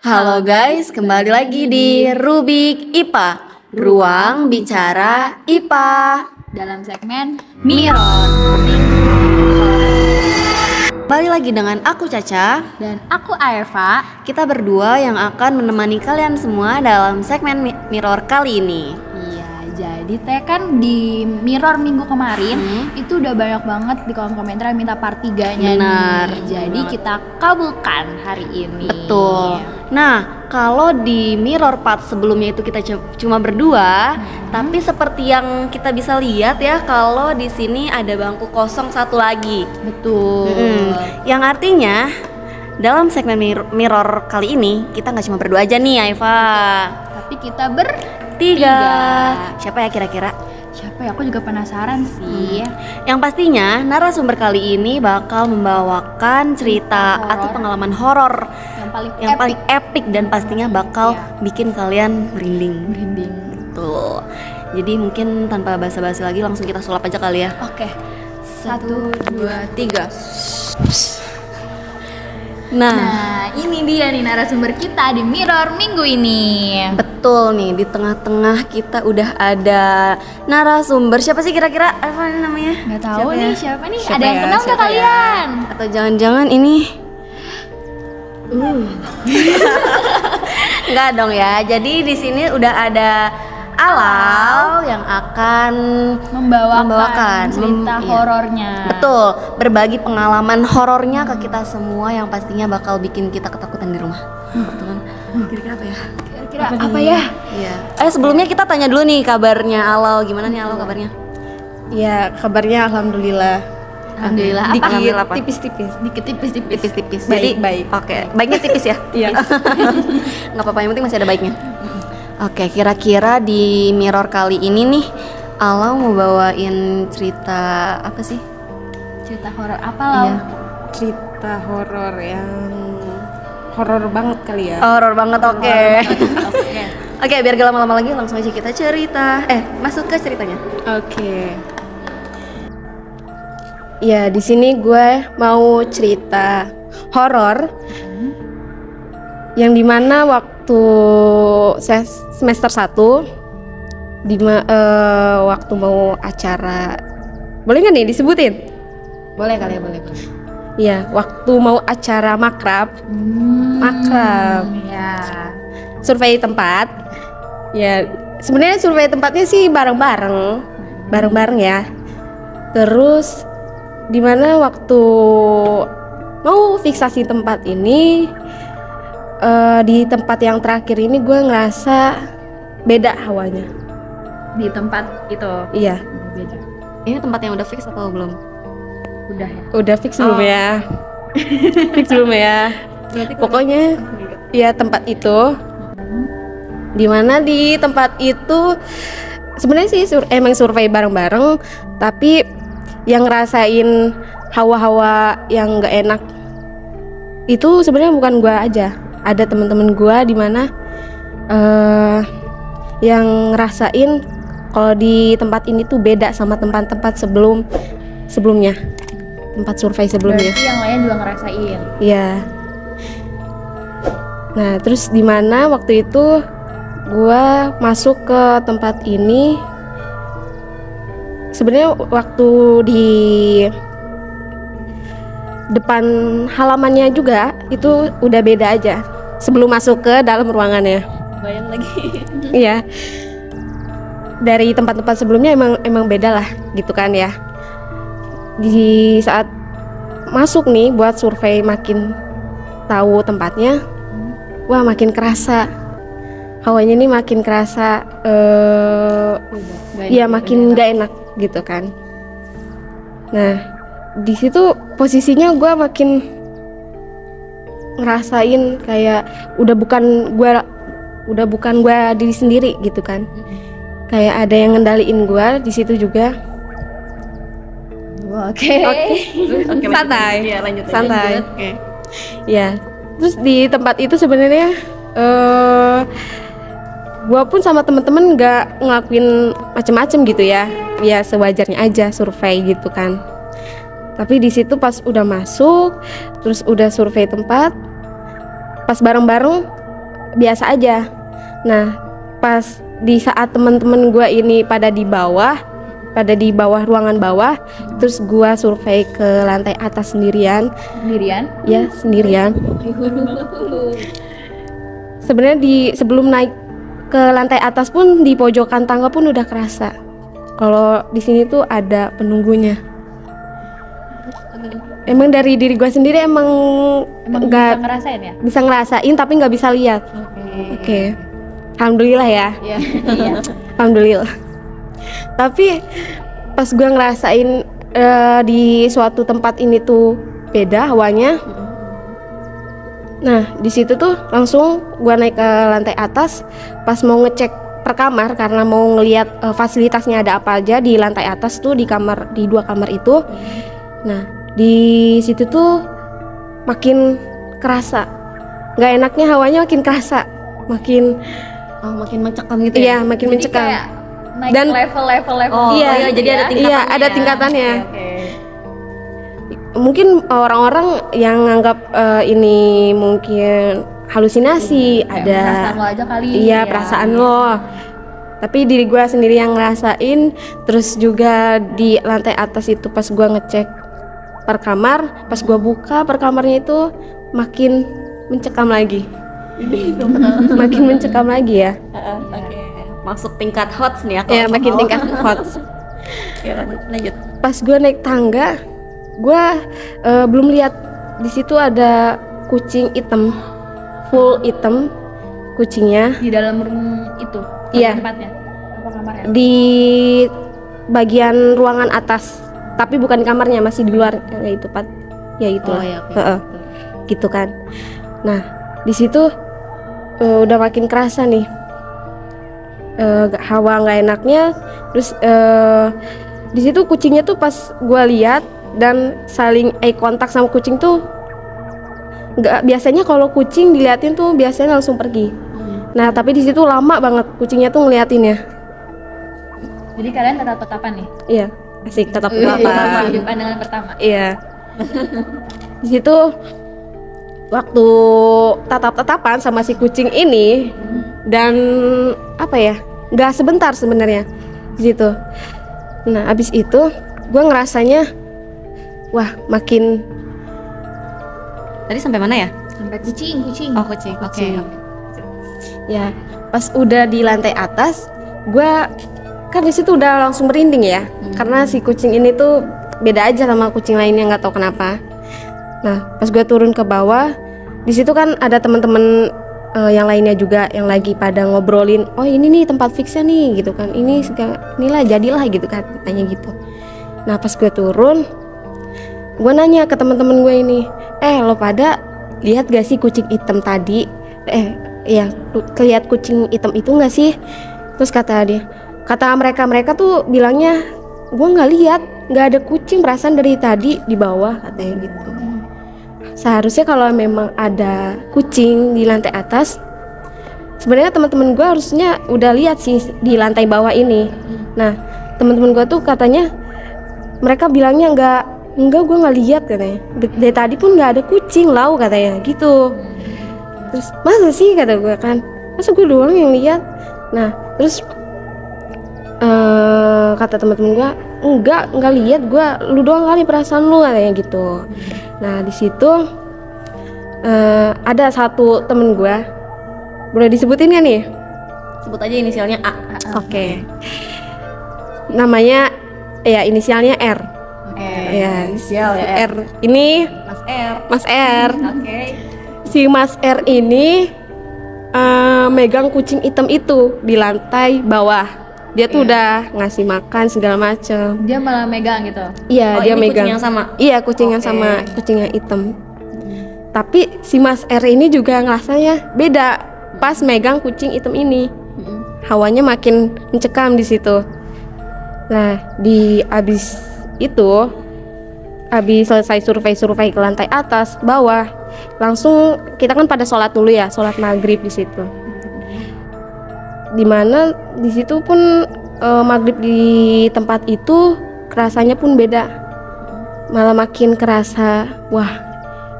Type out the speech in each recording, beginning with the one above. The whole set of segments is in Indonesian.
Halo guys, kembali lagi di Rubik IPA, Ruang Bicara IPA. Dalam segmen Miron. Kembali lagi dengan aku Caca Dan aku Aeva. Kita berdua yang akan menemani kalian semua dalam segmen Mirror kali ini. Iya, jadi teh kan di Mirror minggu kemarin itu udah banyak banget di kolom komentar yang minta part 3-nya Benar. nih. Jadi kita kabulkan hari ini. Betul. Nah, kalau di Mirror part sebelumnya itu kita cuma berdua, tapi seperti yang kita bisa lihat ya, kalau di sini ada bangku kosong satu lagi. Betul. Yang artinya dalam segmen Mirror kali ini kita nggak cuma berdua aja nih, Aiva. Tapi kita bertiga. Tiga. Siapa ya kira-kira? Siapa ya? Aku juga penasaran sih. Yang pastinya narasumber kali ini bakal membawakan cerita horor. atau pengalaman horor Yang paling epic dan pastinya bakal bikin kalian merinding. merinding. Betul. Jadi mungkin tanpa basa-basi lagi langsung kita sulap aja kali ya. Oke. 1, 2, 3. Nah, ini dia nih narasumber kita di Mirror minggu ini. Betul nih, di tengah-tengah kita udah ada narasumber. Siapa sih kira-kira? Apa namanya? Nggak tahu Siapa nih ya? siapa nih? Siapa Ada yang ya? kenal nggak Siapa ya? kalian? Atau jangan-jangan ini Nggak dong ya. Jadi di sini udah ada Alau yang akan Membawakan cerita iya. horornya. Betul, berbagi pengalaman horornya ke kita semua yang pastinya bakal bikin kita ketakutan di rumah. Betul kan? Kira-kira apa ya? Kira-kira apa ya? Iya. Sebelumnya kita tanya dulu nih kabarnya Alau. Gimana nih Alau kabarnya? Ya, kabarnya alhamdulillah. Alhamdulillah. Dikit, Apa? Alhamdulillah apa? Tipis-tipis. Dikit tipis-tipis. Tipis-tipis. Baik, Jadi baik. Oke, baiknya tipis ya? Iya. Nggak apa-apa, yang penting masih ada baiknya. Oke, kira-kira di Mirror kali ini nih Alau mau bawain cerita apa sih? Cerita horor apa Lau? Iya. Cerita horor yang horor banget kali ya. Horor banget, oke. Oke. Oke, biar gak lama-lama lagi langsung aja kita cerita. Masuk ke ceritanya. Oke. Ya, di sini gue mau cerita horor yang dimana waktu semester 1 waktu mau acara, boleh nggak nih disebutin? Boleh kali ya, boleh. Iya, waktu mau acara makrab, Ya. survei tempat. Ya, sebenarnya survei tempatnya sih bareng-bareng ya. Terus dimana waktu mau fiksasi tempat ini, di tempat yang terakhir ini gue ngerasa beda hawanya. Di tempat itu. Iya, Beda. Ini tempat yang udah fix atau belum? Udah ya. udah fix belum ya? Fix belum ya? Pokoknya ya tempat itu. Dimana di tempat itu sebenarnya sih emang survei bareng-bareng, tapi yang ngerasain hawa-hawa yang nggak enak itu sebenarnya bukan gue aja, ada teman-teman gue di mana yang ngerasain kalau di tempat ini tuh beda sama tempat-tempat sebelumnya, tempat survei sebelumnya. Berarti yang lain juga ngerasain. Iya. Nah, terus di mana waktu itu gua masuk ke tempat ini, sebenarnya waktu di depan halamannya juga itu udah beda aja sebelum masuk ke dalam ruangannya. Bayang lagi. Iya. Dari tempat-tempat sebelumnya emang beda lah gitu kan ya. Di saat masuk nih buat survei makin tahu tempatnya, wah makin kerasa hawanya nih, makin kerasa ya makin nggak enak gitu kan. Nah, di situ posisinya gue makin ngerasain kayak udah bukan gue diri sendiri gitu kan. Kayak ada yang ngendaliin gue di situ juga. Oke. Oke, Santai. Iya, lanjut. Santai. Oke. Ya, terus di tempat itu sebenarnya gue pun sama temen-temen nggak ngelakuin macem-macem gitu ya sewajarnya aja survei gitu kan. Tapi di situ pas udah masuk, terus udah survei tempat, pas bareng-bareng biasa aja. Nah, pas di saat teman-teman gue ini pada di bawah ruangan bawah, terus gue survei ke lantai atas sendirian. Ya, sendirian. Sebenarnya sebelum naik ke lantai atas pun di pojokan tangga pun udah kerasa kalau di sini tuh ada penunggunya. Emang dari diri gue sendiri emang bisa ngerasain ya? Bisa ngerasain tapi nggak bisa lihat. Oke. Alhamdulillah ya. Iya. Alhamdulillah. Tapi pas gue ngerasain di suatu tempat ini tuh beda hawanya. Nah, di situ tuh langsung gue naik ke lantai atas. Pas mau ngecek per kamar karena mau ngelihat fasilitasnya ada apa aja di lantai atas tuh, di 2 kamar itu. Nah, di situ tuh makin kerasa nggak enaknya, hawanya makin kerasa, makin mencekam gitu ya. Iya, makin mencekam. Naik Dan level. Iya, jadi ada tingkatannya. Iya, ada tingkatannya. Oke. Mungkin orang-orang yang nganggap ini mungkin halusinasi, ada perasaan lo aja kali. Iya, perasaan lo. Tapi diri gue sendiri yang ngerasain. Terus juga di lantai atas itu pas gue ngecek per kamar, pas gue buka per kamarnya itu makin mencekam lagi. Makin mencekam lagi ya. Oke. Masuk tingkat hot nih ya. Ya, makin tingkat hot. Ya, lanjut. Pas gue naik tangga, gue belum lihat di situ ada kucing hitam, full hitam kucingnya Di dalam room itu. Iya. Tempatnya. Apa kamarnya? di bagian ruangan atas, tapi bukan di kamarnya, masih di luar ya itu Pat. Ya itu. Ya, oke. Gitu kan. Nah, di situ udah makin kerasa nih hawa nggak enaknya. Terus di situ kucingnya tuh pas gue lihat dan saling eye contact sama kucing tuh nggak, biasanya kalau kucing diliatin tuh biasanya langsung pergi. Nah, tapi di situ lama banget kucingnya tuh ngeliatinnya. Jadi kalian tatap-tatapan nih? Iya, asik tatap Di tatapan. pandangan pertama. Iya. Di situ waktu tatap-tatapan sama si kucing ini, dan apa ya, nggak sebentar sebenarnya di situ. Nah, abis itu gue ngerasanya wah makin. Tadi sampai mana ya? Sampai kucing. Oh, kucing. Oke. Ya, pas udah di lantai atas, gue kan di situ udah langsung merinding ya, karena si kucing ini tuh beda aja sama kucing lainnya, nggak tahu kenapa. Nah, pas gue turun ke bawah, di situ kan ada teman-teman yang lainnya juga yang lagi pada ngobrolin, oh ini nih tempat fixnya nih gitu kan, inilah jadilah gitu kan, katanya gitu. Nah, pas gue turun, gue nanya ke teman-teman gue ini, lo pada lihat gak sih kucing hitam tadi? Ya, kelihat kucing hitam itu nggak sih? Terus kata mereka tuh bilangnya, gue nggak lihat, nggak ada kucing, perasaan dari tadi di bawah, katanya gitu. Seharusnya kalau memang ada kucing di lantai atas, sebenarnya teman-teman gue harusnya udah lihat sih di lantai bawah ini. Nah, teman-teman gue tuh katanya, mereka bilangnya enggak, gue nggak lihat katanya. Dari tadi pun nggak ada kucing lau, katanya gitu. Terus masa sih, kata gue kan, masa gue doang yang lihat? Nah, terus kata teman-teman gue, enggak lihat gue, lu doang kali perasaan lu, katanya gitu. Nah, di situ ada satu temen gue, boleh disebutin gak nih? Sebut aja inisialnya A. Oke. Namanya ya inisialnya R. Ya, inisial ya, R ini Mas R. Oke. Si Mas R ini megang kucing hitam itu di lantai bawah. Dia tuh udah ngasih makan segala macem. Dia malah megang gitu. Iya, dia ini megang. kucing yang sama? Iya, kucing yang sama, kucing yang hitam. Tapi si Mas R ini juga ngerasanya beda pas megang kucing hitam ini. Hawanya makin mencekam di situ. Nah, abis selesai survei ke lantai atas, bawah, langsung kita kan pada sholat dulu ya, sholat maghrib di situ. Dimana di situ pun maghrib di tempat itu kerasanya pun beda, malah makin kerasa, wah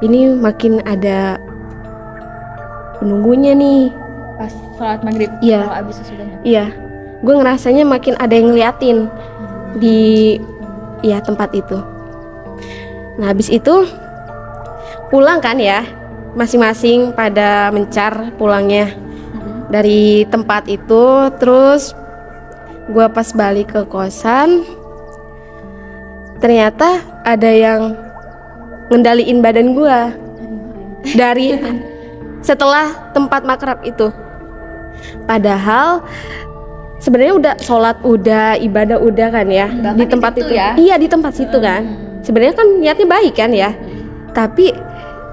ini makin ada penunggunya nih Pas sholat maghrib. Iya. Kalau abis sesudahnya. Iya, gue ngerasanya makin ada yang ngeliatin di ya tempat itu. Nah habis itu pulang kan ya, masing-masing pada mencar pulangnya dari tempat itu. Terus gue pas balik ke kosan, ternyata ada yang ngendaliin badan gue dari setelah tempat makrab itu. Padahal sebenarnya udah sholat, udah ibadah, udah kan ya. Bahkan di tempat di situ itu ya? Iya di tempat situ kan. Sebenarnya kan niatnya baik kan ya. Tapi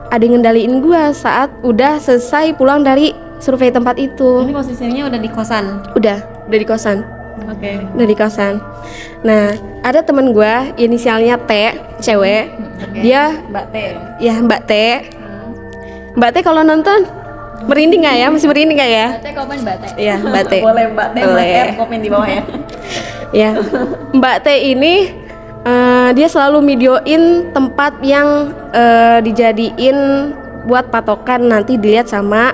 ada yang ngendaliin gua saat udah selesai pulang dari survei tempat itu. Ini posisinya udah di kosan. Udah di kosan. Oke. Udah di kosan. Nah ada temen gua inisialnya T, cewek. Dia Mbak T. ya Mbak T. Mbak T kalau nonton merinding nggak ya? Masih merinding nggak ya? Mbak Teh komen Mbak Teh. Iya Mbak T. Boleh Mbak T, Boleh. Mas R komen di bawah ya. Ya, Mbak T ini dia selalu videoin tempat yang dijadiin buat patokan nanti dilihat sama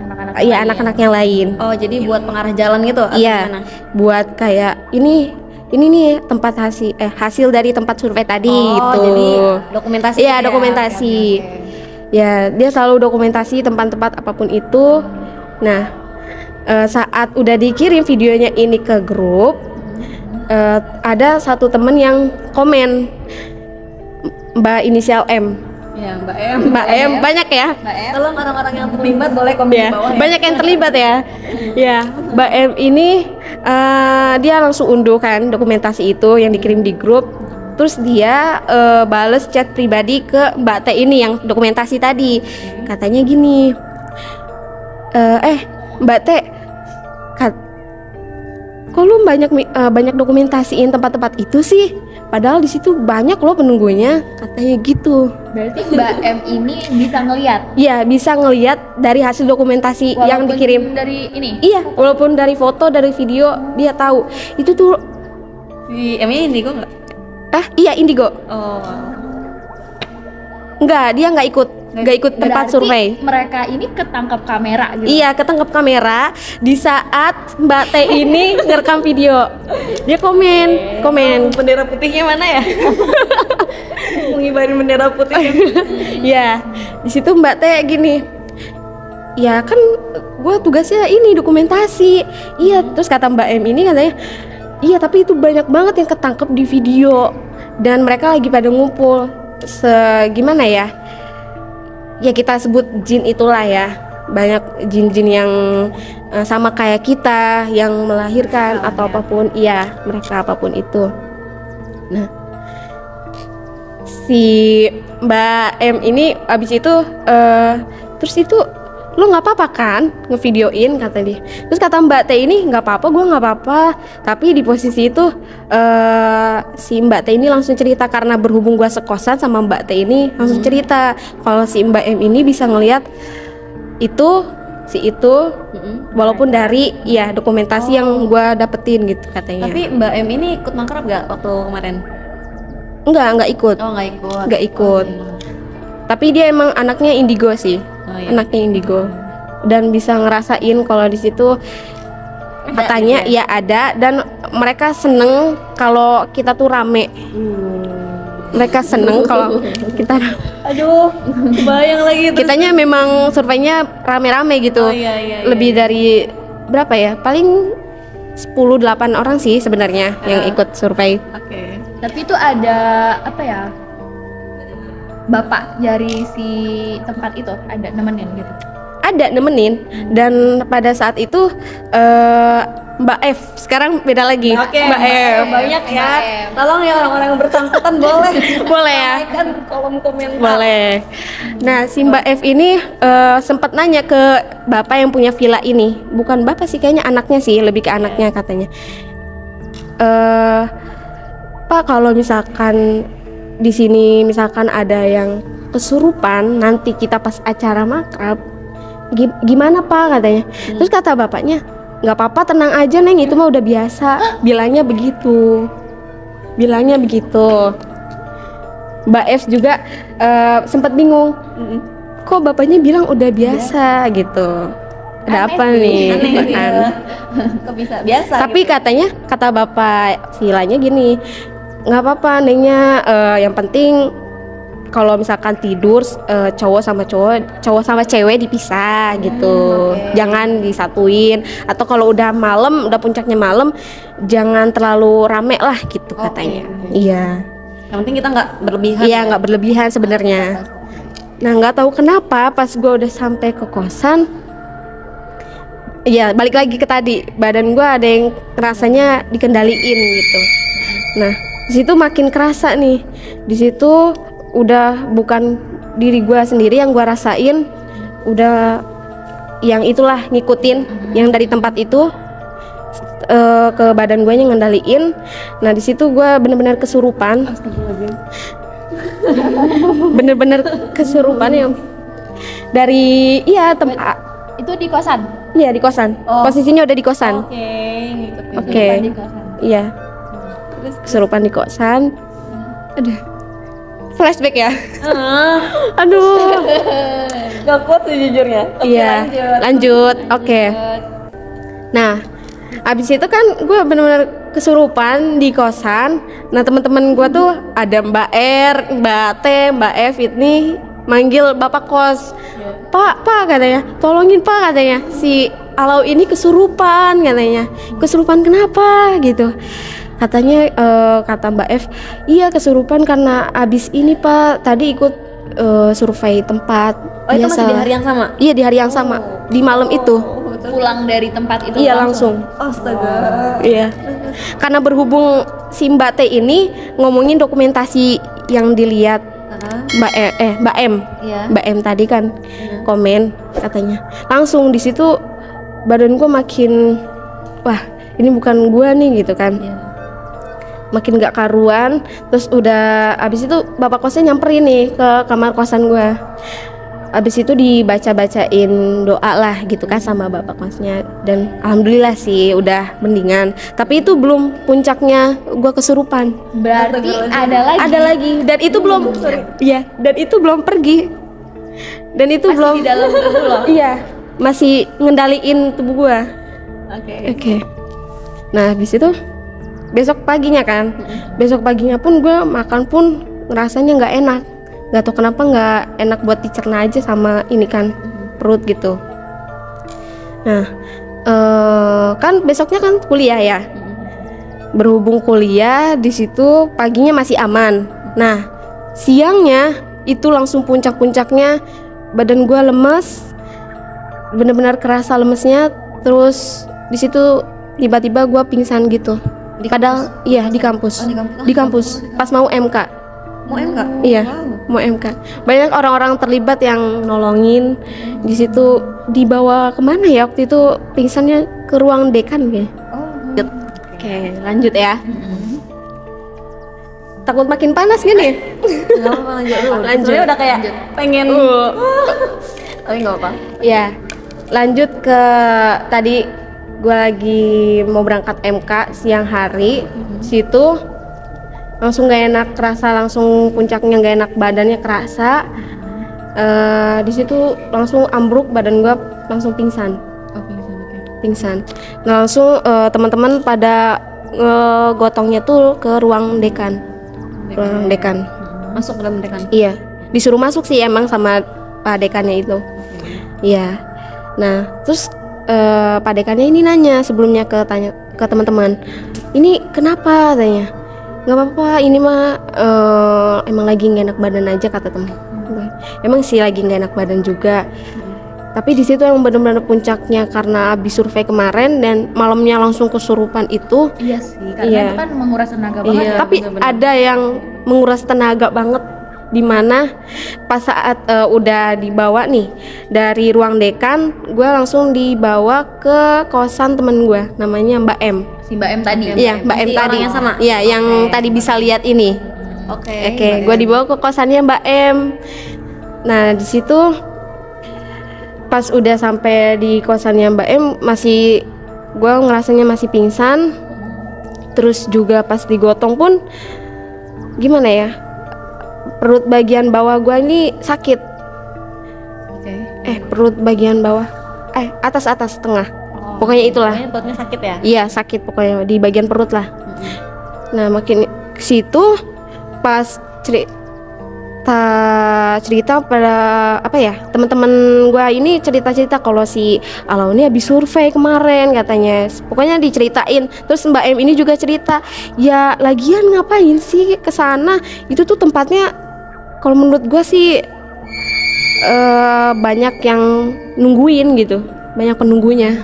Anak-anak. ya anak-anak yang lain. Oh, jadi buat pengarah jalan gitu atau Iya, gimana? buat kayak ini nih tempat hasil dari tempat survei tadi Oh, gitu. jadi dokumentasi. Iya, ya? dokumentasi. Oke, oke. Ya, dia selalu dokumentasi tempat-tempat apapun itu. Nah, saat udah dikirim videonya ini ke grup, ada satu temen yang komen, Mbak inisial M. Ya, Mbak M. Mbak M banyak ya. Mbak M. Tolong orang-orang yang terlibat boleh komen Ya, di bawah ya. banyak yang terlibat ya. Ya, Mbak M ini dia langsung unduh kan dokumentasi itu yang dikirim di grup. Terus dia bales chat pribadi ke Mbak T ini yang dokumentasi tadi. Katanya gini, Mbak T, kok lu banyak dokumentasiin tempat-tempat itu sih? Padahal di situ banyak loh penunggunya, katanya gitu. Berarti Mbak M ini bisa ngelihat Iya, bisa ngelihat dari hasil dokumentasi yang walaupun dikirim. dari ini. Iya, walaupun dari foto, dari video dia tahu. Itu tuh Si M ini Indigo nggak? iya Indigo. Oh. Enggak, dia nggak ikut tempat Berarti survei. mereka ini ketangkap kamera gitu. Iya, ketangkap kamera di saat Mbak T ini ngerekam video. Dia komen. Bendera putihnya mana ya? Mengibarin bendera putih. Ya, di situ Mbak T gini. Ya kan, gue tugasnya ini dokumentasi. Iya, terus kata Mbak M ini katanya, iya tapi itu banyak banget yang ketangkep di video dan mereka lagi pada ngumpul. Gimana ya? Ya kita sebut jin itulah ya. Banyak jin-jin yang sama kayak kita yang melahirkan atau apapun, iya mereka apapun itu. Nah, si Mbak M ini abis itu terus itu lu nggak apa-apa kan ngevideoin, kata dia. Terus kata Mbak T ini, nggak apa-apa, gue nggak apa-apa. Tapi di posisi itu si Mbak T ini langsung cerita, karena berhubung gue sekosan sama Mbak T ini, langsung cerita kalau si Mbak M ini bisa ngelihat itu walaupun dari ya dokumentasi yang gue dapetin gitu katanya. Tapi Mbak M ini ikut makrab gak waktu kemarin? Enggak ikut. Oh, nggak ikut. Nggak ikut. Tapi dia emang anaknya indigo sih. Oh, iya. Anaknya indigo. Dan bisa ngerasain kalau di situ katanya gitu ya ada, dan mereka seneng kalau kita tuh rame. Mereka seneng kalau kita Aduh, kebayang lagi terus. kitanya memang surveinya rame-rame gitu. Oh, iya. Lebih dari berapa ya? Paling 10-8 orang sih sebenarnya yang ikut survei. Oke. Tapi itu ada apa ya? Bapak dari si tempat itu ada nemenin gitu. Ada nemenin, dan pada saat itu Mbak F, sekarang beda lagi. Oke, Mbak F. banyak ya. Mbak F. Tolong ya orang-orang yang bersangkutan boleh. Boleh ya? Sampaikan kolom komentar. Boleh. Nah, si Mbak F ini sempat nanya ke bapak yang punya villa ini. Bukan bapak sih, kayaknya anaknya sih, lebih ke anaknya katanya. Pak, kalau misalkan di sini misalkan ada yang kesurupan nanti kita pas acara makrab, gimana Pak, katanya. Terus kata bapaknya, nggak apa-apa, tenang aja Neng, itu mah udah biasa. Bilangnya begitu. Mbak F juga sempat bingung, kok bapaknya bilang udah biasa gitu. ada Aneh apa sih. nih? Aneh gitu sih kan. ya. Kok bisa biasa Tapi gitu. katanya, kata bapak Silanya gini, nggak apa-apa nengnya, yang penting kalau misalkan tidur cowok sama cowok, cowok sama cewek dipisah gitu, oke. jangan disatuin. Atau kalau udah malam, udah puncaknya malam, jangan terlalu rame lah gitu Oke, katanya. oke. Iya, Yang penting kita nggak berlebihan. iya nggak berlebihan sebenarnya. Nah nggak tahu kenapa pas gue udah sampai ke kosan, ya balik lagi ke tadi, badan gue ada yang rasanya dikendaliin gitu. Nah di situ makin kerasa nih, di situ udah bukan diri gue sendiri yang gue rasain, udah yang itulah ngikutin yang dari tempat itu ke badan gue yang ngendaliin. Nah di situ gue bener-bener kesurupan, bener-bener kesurupan ya dari tempat. Itu di kosan. Iya di kosan. Oh. Posisinya udah di kosan. Oke, ngikutin. Oke. Di kosan. Iya, Terus kesurupan di kosan. Aduh. Flashback ya. Aduh. gak kuat sejujurnya. Oke, Iya. Lanjut. Oke. Nah, abis itu kan gue bener-bener kesurupan di kosan. Nah, teman-teman gue tuh ada Mbak R, Mbak T, Mbak F ini manggil bapak kos. Pak katanya, tolongin Pak katanya, si Alau ini kesurupan katanya. Kesurupan kenapa gitu? Katanya kata Mbak F, iya kesurupan karena abis ini Pak tadi ikut survei tempat. Oh, itu masih di hari yang sama? Iya di hari yang sama, di malam itu. Pulang dari tempat itu Iya langsung. Astaga. Iya. Karena berhubung si Mbak T ini ngomongin dokumentasi yang dilihat Mbak M. Iya. Mbak M tadi kan komen katanya. Langsung di situ badan gue makin wah, ini bukan gue nih gitu kan. Iya. Makin gak karuan. Terus udah abis itu bapak kosnya nyamperin nih ke kamar kosan gue. Abis itu dibaca-bacain doa lah gitu kan sama bapak kosnya. Dan alhamdulillah sih udah mendingan. Tapi itu belum puncaknya gue kesurupan. Berarti ada lagi. Ada lagi. Dan itu belum. Iya. Dan itu belum pergi. Dan itu Masih belum. di dalam tubuh lo. Iya. Masih ngendaliin tubuh gue. Oke. Oke. Nah habis itu besok paginya kan, besok paginya pun gue makan pun ngerasanya nggak enak, nggak tahu kenapa nggak enak buat dicerna aja sama ini kan perut gitu. Nah kan besoknya kan kuliah ya, berhubung kuliah di situ paginya masih aman. Nah siangnya itu langsung puncak-puncaknya badan gue lemes, bener-bener kerasa lemesnya. Terus di situ tiba-tiba gue pingsan gitu. Padahal iya di kampus. Oh, di kampus. Di kampus. Pas mau MK. Mau MK? Iya, Wow. mau MK. Banyak orang-orang terlibat yang nolongin. Di situ dibawa kemana ya waktu itu pingsannya, ke ruang dekan ya. Oh. Oke, lanjut ya. Takut makin panas gini. Enggak apa-apa, lanjut dulu. Lanjut. Sebenarnya udah kayak pengen tapi enggak apa. Ya, lanjut ke tadi gue lagi mau berangkat MK siang hari. Situ langsung gak enak, kerasa langsung puncaknya gak enak, badannya kerasa. Di situ langsung ambruk badan gue, langsung pingsan. Oh, pingsan. Oke. Pingsan. Nah, langsung teman-teman pada ngegotongnya tuh ke ruang dekan. Ruang dekan. Masuk ke dalam dekan. Iya, disuruh masuk sih emang sama pak dekannya itu. Iya. Nah, terus pak dekannya ini nanya sebelumnya ke teman-teman, ini kenapa katanya. Nggak apa-apa, ini mah emang lagi nggak enak badan aja kata teman. Emang sih lagi nggak enak badan juga. Tapi di situ yang benar-benar puncaknya karena habis survei kemarin dan malamnya langsung kesurupan itu. Iya sih, karena Iya. itu kan menguras tenaga banget. Iya, ya. tapi ada yang menguras tenaga banget, dimana pas saat udah dibawa nih dari ruang dekan, gue langsung dibawa ke kosan temen gue, namanya Mbak M. Si Mbak M tadi. Iya, Mbak M Si tadi. orang yang sama? Iya, yang tadi bisa lihat ini. Oke. Oke, gue dibawa ke kosannya Mbak M. Nah, di situ pas udah sampai di kosannya Mbak M, masih gue ngerasanya masih pingsan. Terus juga pas digotong pun gimana ya, perut bagian bawah gue ini sakit. Oke. Perut bagian bawah atas tengah. Pokoknya itulah. Pokoknya perutnya sakit ya? Iya sakit pokoknya di bagian perut lah. Nah makin ke situ pas cerita pada apa ya teman-teman gua ini cerita kalau si Alau ini habis survei kemarin katanya. Pokoknya diceritain. Terus Mbak M ini juga cerita, ya lagian ngapain sih kesana? Itu tuh tempatnya kalau menurut gua sih banyak yang nungguin gitu, banyak penunggunya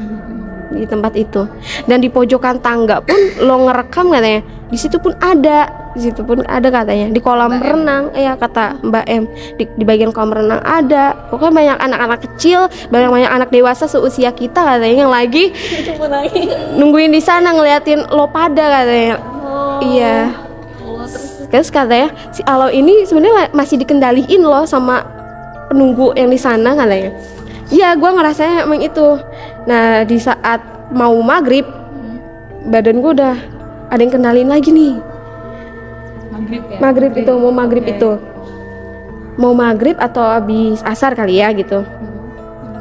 di tempat itu. Dan di pojokan tangga pun lo ngerekam katanya, di situ pun ada katanya di kolam renang. Ya kata Mbak M, di bagian kolam renang ada. Pokoknya banyak anak-anak kecil, banyak anak dewasa seusia kita katanya yang lagi nungguin di sana ngeliatin lo pada katanya. Iya. Terus katanya si Alau ini sebenarnya masih dikendaliin loh sama penunggu yang di sana katanya. Iya, gue ngerasanya emang itu. Nah di saat mau maghrib, badan gue udah ada yang kenalin lagi nih. Maghrib itu mau maghrib itu, mau maghrib atau habis asar kali ya gitu.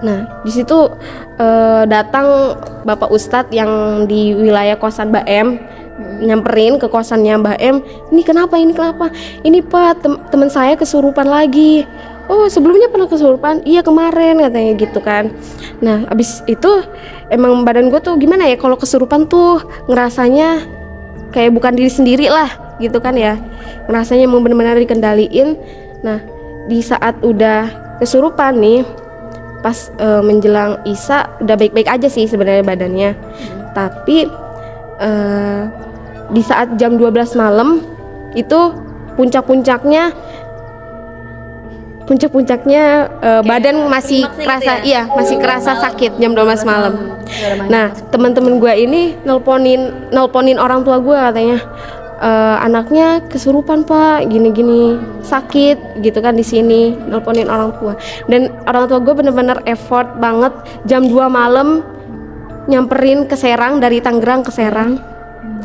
Nah di situ datang Bapak Ustadz yang di wilayah kosan Mbak M, nyamperin ke kosannya Mbak M. Ini kenapa? Ini Pak, teman saya kesurupan lagi. Oh sebelumnya pernah kesurupan? Iya kemarin katanya gitu kan. Nah abis itu emang badan gue tuh gimana ya, kalau kesurupan tuh ngerasanya kayak bukan diri sendiri lah gitu kan ya, ngerasanya emang benar-benar dikendaliin. Nah di saat udah kesurupan nih, pas menjelang Isya udah baik-baik aja sih sebenarnya badannya. Tapi di saat jam 12 malam itu puncaknya badan masih kerasa ya? Iya masih kerasa sakit jam 12 malam. Nah teman-teman gue ini nelponin orang tua gue katanya, anaknya kesurupan Pak, gini sakit gitu kan di sini, nelponin orang tua. Dan orang tua gue bener-bener effort banget jam 2 malam nyamperin ke Serang, dari Tangerang ke Serang.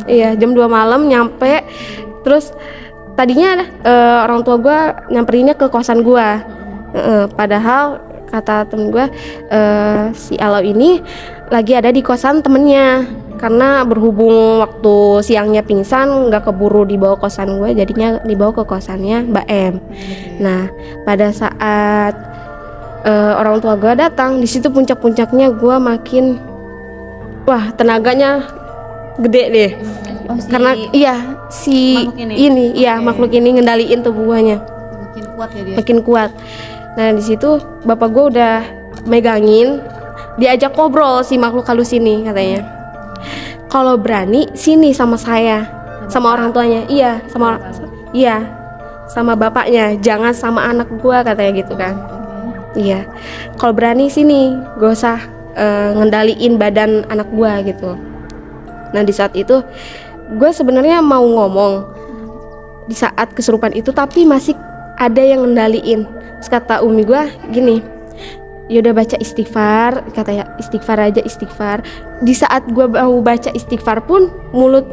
Iya jam 2 malam nyampe. Terus tadinya orang tua gue nyamperinnya ke kosan gue, padahal kata temen gue si Alau ini lagi ada di kosan temennya, karena berhubung waktu siangnya pingsan nggak keburu dibawa kosan gue, jadinya dibawa ke kosannya Mbak M. Nah pada saat orang tua gue datang, di situ puncaknya gue makin wah tenaganya gede deh. Karena iya si ini iya makhluk ini ngendaliin tubuhnya makin kuat ya dia. Makin kuat. Nah di situ bapak gue udah megangin, diajak ngobrol si makhluk halus ini katanya. Kalau berani sini sama saya, sama orang tuanya. Sama bapaknya, jangan sama anak gue katanya gitu kan. Iya. Kalau berani sini, gak usah ngendaliin badan anak gue gitu. Nah di saat itu gue sebenarnya mau ngomong di saat kesurupan itu, tapi masih ada yang ngendaliin. Terus kata umi gue gini, yaudah baca istighfar, katanya istighfar. Di saat gue mau baca istighfar pun mulut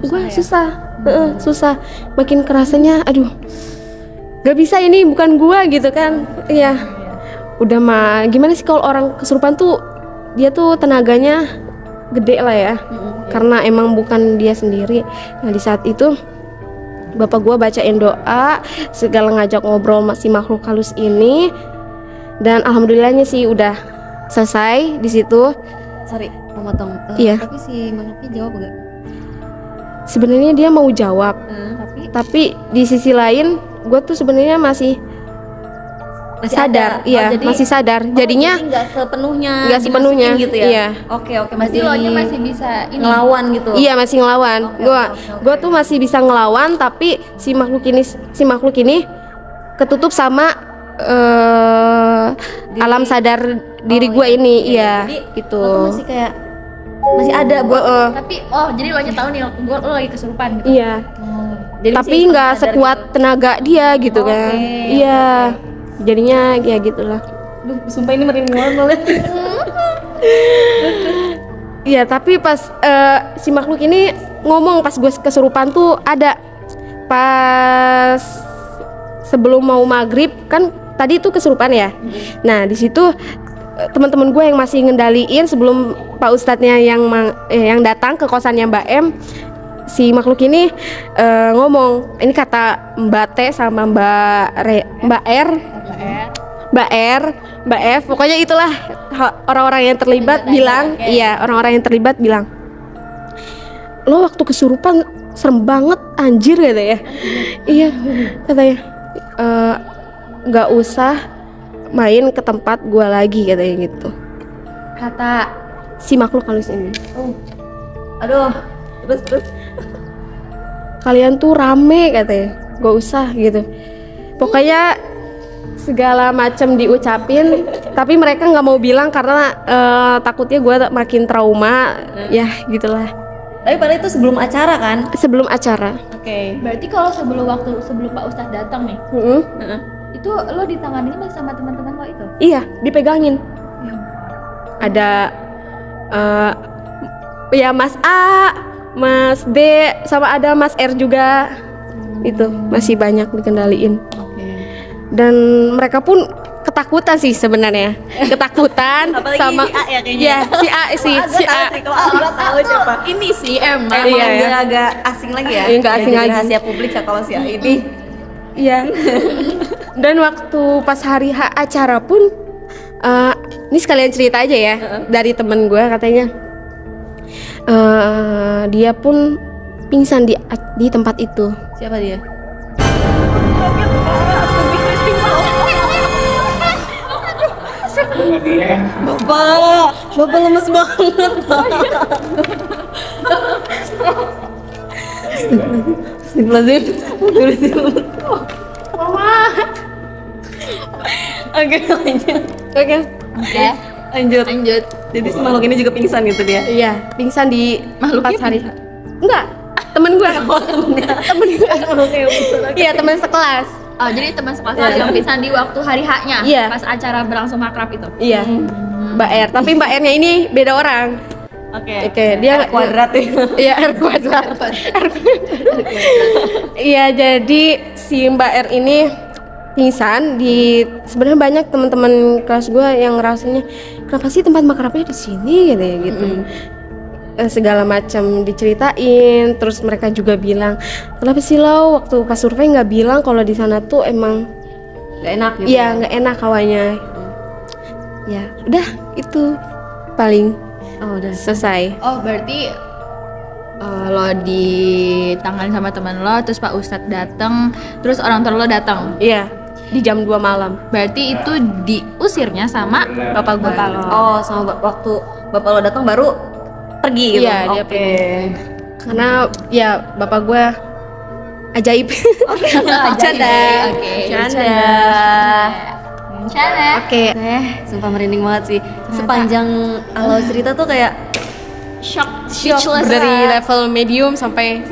gue susah, makin kerasanya aduh gak bisa, ini bukan gue gitu kan. Iya udah mah gimana sih kalau orang kesurupan tuh dia tuh tenaganya gede lah ya, karena emang bukan dia sendiri. Nah di saat itu bapak gue bacain doa, segala ngajak ngobrol si makhluk halus ini, dan alhamdulillahnya sih udah selesai di situ. Sorry memotong. Iya. Tapi si makhluknya jawab gak? Sebenarnya dia mau jawab, tapi di sisi lain gue tuh sebenarnya masih sadar, iya masih sadar. Jadinya nggak sepenuhnya gitu ya. Iya. Oke Masih lo nya masih bisa ngelawan gitu. Iya masih ngelawan. Gue tuh masih bisa ngelawan, tapi si makhluk ini ketutup sama alam sadar diri gue ini. Iya gitu. Lo masih kayak masih ada tapi jadi lo nya tahu nih lo lagi kesurupan gitu. Iya. Jadi tapi nggak sekuat gitu. Tenaga dia gitu kan. Iya. Jadinya ya gitulah. Duh, sumpah ini merinding banget. Iya, tapi pas si makhluk ini ngomong pas gue kesurupan tuh ada pas sebelum mau maghrib kan tadi tuh kesurupan ya. Nah di situ teman-teman gue yang masih ngendaliin sebelum Pak Ustadznya yang datang ke kosannya Mbak M. Si makhluk ini ngomong, ini kata Mbak T sama Mbak R, Mbak F, pokoknya itulah orang-orang yang terlibat bilang, iya orang-orang yang terlibat bilang, lo waktu kesurupan serem banget anjir katanya. Iya katanya, nggak usah main ke tempat gua lagi katanya gitu. Kata Si makhluk halus ini. Aduh, terus Kalian tuh rame katanya, gak usah gitu. Pokoknya segala macam diucapin, tapi mereka nggak mau bilang karena takutnya gue makin trauma, ya gitulah. tapi padahal itu sebelum acara kan? Sebelum acara. Oke. berarti kalau sebelum Pak Ustadz datang nih, itu lo ditanganin masih sama teman-teman lo itu? Iya, dipegangin. Ada ya Mas A, Mas D, sama ada Mas R juga. Itu masih banyak dikendaliin. Dan mereka pun ketakutan sih sebenarnya. Ketakutan Apalagi sama si A ya kayaknya. Iya, si A. Kalau aku tahu siapa. Ini sih emang. Emang Iya, udah ya. agak asing lagi ya? Iya, nggak asing Jadi lagi. rahasia publik ya kalau si A ini. Iya. Dan waktu pas hari H acara pun ini sekalian cerita aja ya dari temen gue katanya. Dia pun pingsan di tempat itu. Siapa dia? Bapak lemes banget. Astagfirullahaladzim. Oke, lanjut. Oke. Lanjut. Jadi si makhluk ini juga pingsan gitu dia. Iya, pingsan di Makhluknya pas hari H. Enggak, temen gue. Temen gue. Iya, temen sekelas. Oh, jadi teman sekelas lo yang pingsan di waktu hari H-nya, Iya. pas acara berlangsung makrab itu. Iya. Mbak R, tapi Mbak R-nya ini beda orang. Oke, dia kuadrat ya. Iya, R kuadrat. Iya, jadi si Mbak R ini pingsan di sebenarnya banyak teman-teman kelas gue yang ngerasanya kenapa sih tempat makrabnya di sini gitu. Segala macam diceritain, terus mereka juga bilang kenapa sih lo waktu pas survei nggak bilang kalau di sana tuh emang Gak enak gitu. iya nggak enak hawanya. Ya udah itu paling Oh, udah. selesai. Oh, berarti lo ditangani sama teman lo, terus Pak Ustadz datang, terus orang tua lo datang. Iya, di jam 2 malam. Berarti itu diusirnya sama bapak gue. Oh, sama waktu bapak lo datang baru pergi gitu. Iya, dia Oke. pergi. Karena ya bapak gue ajaib. Bercanda. Oke. Bercanda. Oke. Sumpah merinding banget sih. Sepanjang Alo cerita tuh kayak Shock, speechless Dari level medium sampai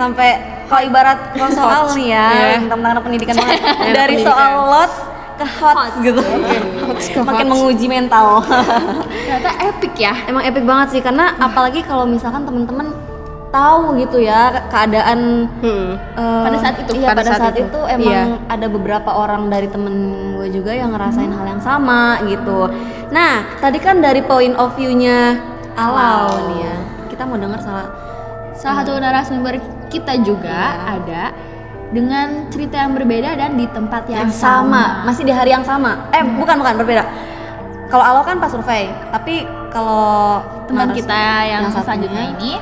kalau ibarat kalau soal nih ya, Iya. tentang anak pendidikan banget. Anak Dari pendidikan. soal lot ke hot gitu. Makin menguji mental. ternyata epic ya. Emang epic banget sih karena apalagi kalau misalkan temen-temen tahu gitu ya keadaan Pada saat itu. iya, pada saat itu emang Iya. ada beberapa orang dari temen gue juga yang ngerasain hal yang sama gitu. Nah tadi kan dari point of view-nya Alau nih ya, kita mau dengar salah Satu narasumber kita juga ada dengan cerita yang berbeda dan di tempat yang, yang sama, masih di hari yang sama. Bukan berbeda. Kalau Alau kan pas survei, tapi kalau teman kita yang satunya selanjutnya ini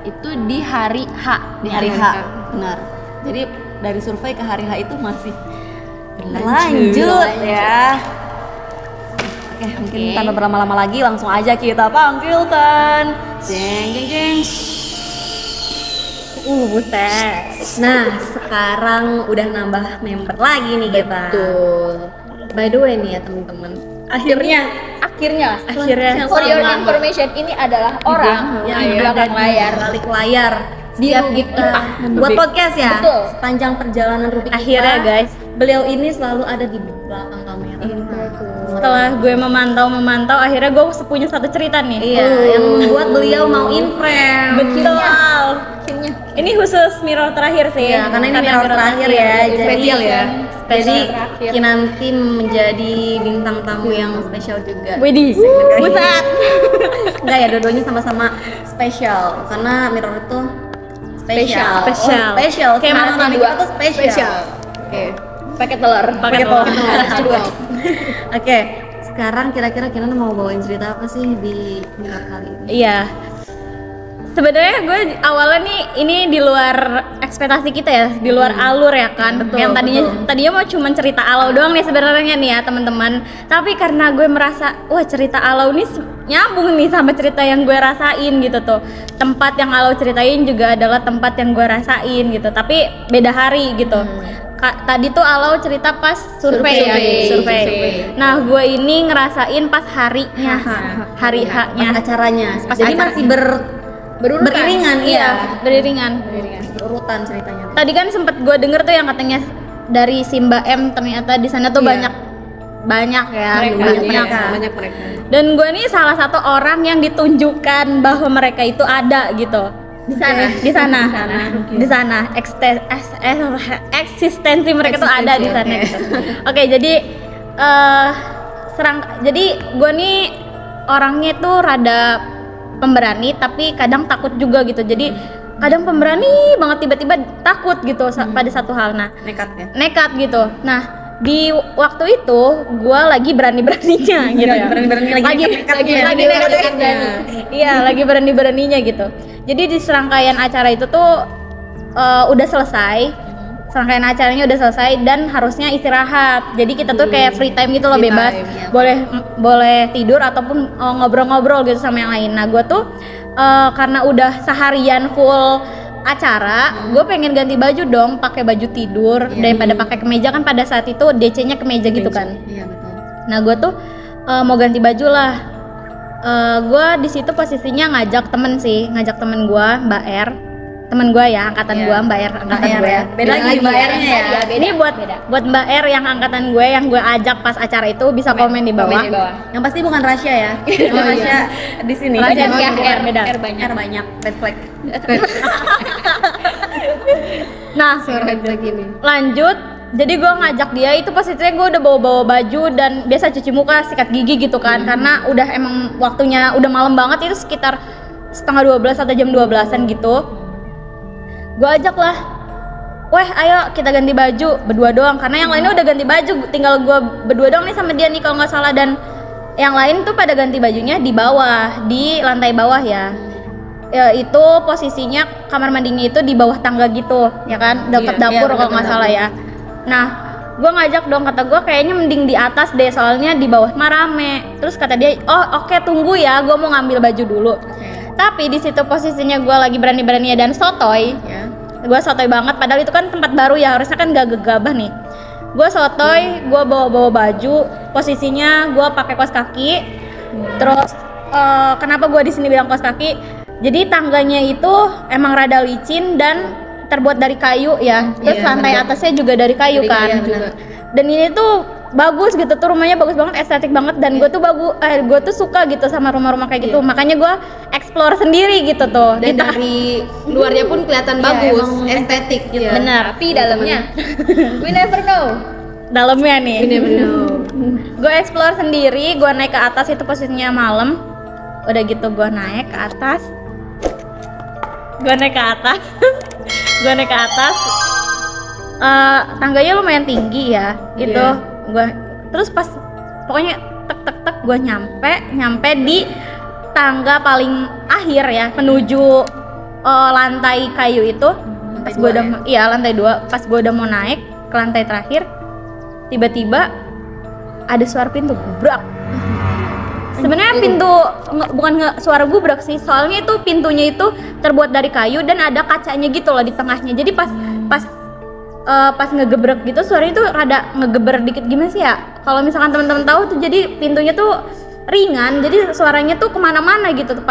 itu di hari H. di hari H, benar. Jadi dari survei ke hari H itu masih berlanjut ya. Oke, mungkin tanpa berlama-lama lagi langsung aja kita panggilkan. Jeng. Buset. Nah, sekarang udah nambah member lagi nih kita. Betul. By the way nih ya teman-teman. Akhirnya For your information, ini adalah orang yang di belakang layar. balik layar Di setiap Rubik kita IPA. buat podcast ya. Betul. Sepanjang perjalanan Rubik Akhirnya, IPA, guys. beliau ini selalu ada di belakang kamera. Setelah gue memantau, akhirnya gue punya satu cerita nih. Iya, yang membuat beliau mau in frame. Betul. Ini khusus mirror terakhir sih. Iya, karena ini mirror terakhir ya, jadi spesial ya. Jadi Kinanti menjadi bintang tamu yang spesial juga. Widih, Buset. Enggak ya, dua-duanya sama-sama spesial karena Mirror itu spesial. Spesial. Oh, spesial. Kayak Semangat makanan kita tuh spesial. Oke. Pakai telur. pakai telur. Oke. Sekarang kira-kira Kinan mau bawain cerita apa sih di Mirror kali ini? Iya. Sebenarnya gue awalnya nih ini di luar ekspektasi kita ya, di luar alur ya kan. Betul, yang tadinya mau cuma cerita Alau doang nih sebenarnya nih ya teman-teman. Tapi karena gue merasa wah cerita Alau nih nyambung nih sama cerita yang gue rasain gitu tuh. Tempat yang Alau ceritain juga adalah tempat yang gue rasain gitu. Tapi beda hari gitu. Tadi tuh Alau cerita pas survei. Nah, gue ini ngerasain pas harinya, hari H-nya. Pas acaranya. Pas Jadi acara. masih beriringan, iya. Beriringan. Berurutan ceritanya. Tadi kan sempet gue denger tuh yang katanya dari Simba M ternyata di sana tuh banyak ya, Banyak mereka. Dan gue nih salah satu orang yang ditunjukkan bahwa mereka itu ada gitu di sana eksistensi mereka tuh ada di sana gitu. Oke, jadi jadi gue nih orangnya tuh rada pemberani tapi kadang takut juga gitu. Jadi kadang pemberani banget tiba-tiba takut gitu pada satu hal. Nah, nekat gitu. Nah, di waktu itu gue lagi berani-beraninya gitu ya. Lagi nekat. Iya, lagi berani-beraninya gitu. Jadi di serangkaian acara itu tuh udah selesai. Serangkaian acaranya udah selesai dan harusnya istirahat. Jadi kita tuh kayak free time gitu loh, bebas. Boleh tidur ataupun ngobrol-ngobrol gitu sama yang lain. Nah, gue tuh karena udah seharian full acara, gue pengen ganti baju dong, pakai baju tidur daripada pakai kemeja kan pada saat itu DC-nya kemeja gitu kan. Iya, betul. Nah, gue tuh mau ganti baju lah. Gue di situ posisinya ngajak temen gue, Mbak R. Temen gue ya, angkatan gue, Mbak R, angkatan gue ya. Beda lagi Mbak R-nya ya. Ini buat Mbak R yang angkatan gue yang gue ajak pas acara itu bisa komen di bawah. Yang pasti bukan Rasya ya. Rasya di sini. Rasya R beda. R banyak. Red flag. Nah, lanjut. Jadi gue ngajak dia itu posisinya gue udah bawa baju dan biasa cuci muka, sikat gigi gitu kan. Karena udah emang waktunya udah malam banget, itu sekitar 11:30 atau jam 12-an gitu. Gue ajak lah, weh ayo kita ganti baju berdua doang, karena yang lainnya udah ganti baju, tinggal gue berdua doang nih sama dia nih kalau nggak salah. Dan yang lain tuh pada ganti bajunya di bawah, di lantai bawah ya. Itu posisinya kamar mandinya itu di bawah tangga gitu ya kan, dekat dapur kalau nggak salah ya. Nah, gue ngajak dong, kata gue kayaknya mending di atas deh, soalnya di bawah mah rame. Terus kata dia, oh oke, tunggu ya, gue mau ngambil baju dulu. Tapi di situ posisinya gue lagi berani-beraninya dan sotoy. Gue sotoy banget, padahal itu kan tempat baru ya, harusnya kan gak gegabah nih. Gue sotoy, gue bawa baju, posisinya gue pakai kaos kaki. Terus kenapa gue di sini bilang kaos kaki? Jadi tangganya itu emang rada licin dan terbuat dari kayu ya. Terus lantai atasnya juga dari kayu kan. Dan ini tuh bagus gitu tuh, rumahnya bagus banget, estetik banget. Dan gue tuh suka gitu sama rumah-rumah kayak gitu. Makanya gue explore sendiri gitu tuh. Dan dari luarnya pun kelihatan bagus, estetik gitu. Benar. Tapi dalamnya we never know. Dalamnya nih. We never know. Gue explore sendiri, gue naik ke atas, itu posisinya malam. Udah gitu gue naik ke atas. Tangganya lumayan tinggi ya. Itu gue terus pas pokoknya tek gue nyampe di tangga paling akhir ya, menuju lantai kayu itu. Pas gue lantai 2. Pas gue udah mau naik ke lantai terakhir, tiba-tiba ada suara pintu gubrak. Sebenarnya pintu bukan suara gubrak sih, soalnya itu pintunya itu terbuat dari kayu dan ada kacanya gitu loh di tengahnya. Jadi pas ngegebrek gitu suaranya tuh rada ngegeber dikit, gimana sih ya? Kalau misalkan teman-teman tahu tuh, jadi pintunya tuh ringan, jadi suaranya tuh kemana-mana gitu tuh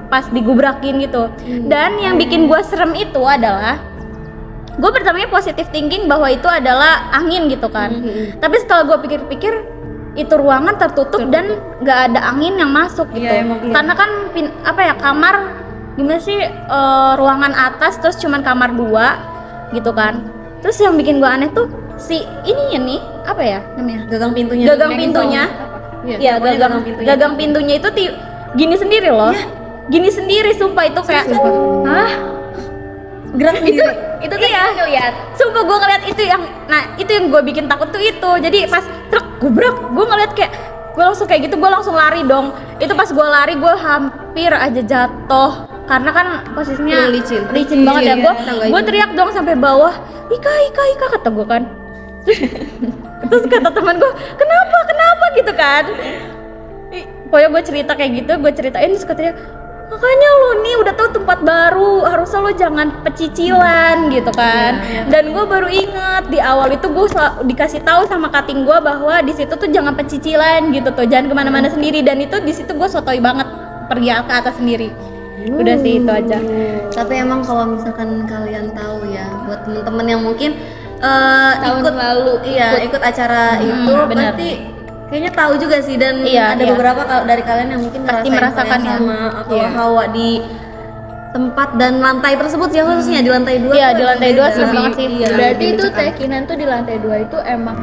pas digubrakin gitu. Dan yang bikin gue serem itu adalah gue pertamanya positive thinking bahwa itu adalah angin gitu kan. Tapi setelah gue pikir-pikir, itu ruangan tertutup dan nggak ada angin yang masuk gitu. Karena kan kamar gimana sih, ruangan atas terus cuman kamar 2 gitu kan. Terus yang bikin gue aneh tuh si ini nih apa ya namanya? Gagang pintunya. Gagang pintunya. Iya, gagang pintunya itu gini sendiri loh. Gini sendiri sumpah itu kayak hah? Gerak sendiri. Itu tuh iya. Ngeliat. Sumpah gue ngeliat itu yang itu yang gue bikin takut tuh itu. Jadi pas truk gue ngeliat kayak gue langsung kayak gitu, gue langsung lari dong. Itu pas gue lari gue hampir aja jatuh karena kan posisinya licin banget ya. Gue teriak dong sampai bawah, Ika kata gue kan. Terus kata teman gue, kenapa gitu kan. Pokoknya gue cerita kayak gitu, gue ceritain terus katanya, makanya lo nih udah tahu tempat baru, harusnya lo jangan pecicilan gitu kan. Dan gue baru inget di awal itu gue dikasih tahu sama cutting gue bahwa di situ tuh jangan pecicilan gitu tuh, jangan kemana-mana sendiri. Dan itu di situ gue sotoy banget pergi ke atas sendiri. Udah sih itu aja. Tapi emang kalau misalkan kalian tahu ya, buat temen-temen yang mungkin tahun lalu ikut acara itu pasti kayaknya tahu juga sih, dan ada beberapa dari kalian yang mungkin pasti merasakan sama atau hawa di tempat dan lantai tersebut ya, khususnya di lantai 2. Iya, di lantai 2 sih banget sih. Berarti itu Teh Kinan tuh di lantai 2 itu emang